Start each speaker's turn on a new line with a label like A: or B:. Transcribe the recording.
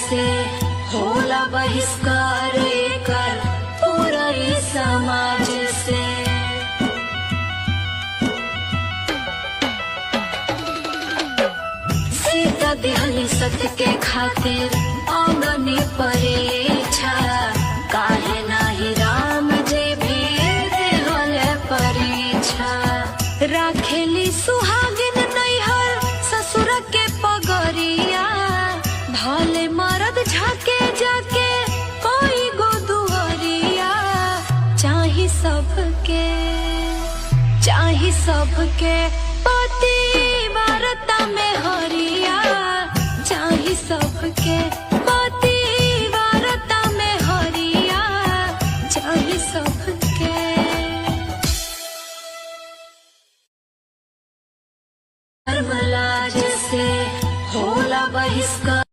A: से होला बहिष्कार कर पूरा ही समाज से। सीता दिहली सत्य के खातिर आंगने परीक्षा काहे नाही राम जे भी दिहले परीक्षा। राखेली सुहागिन नैहर ससुर के पगरिया भले मरद झाके जाके कोई गो दुहरिया। चाही सबके पति वार्ता में हरिया। चाही सबके पति वार्ता में हरिया। चाही सबके धर्मलाज से होला बहिष्कार।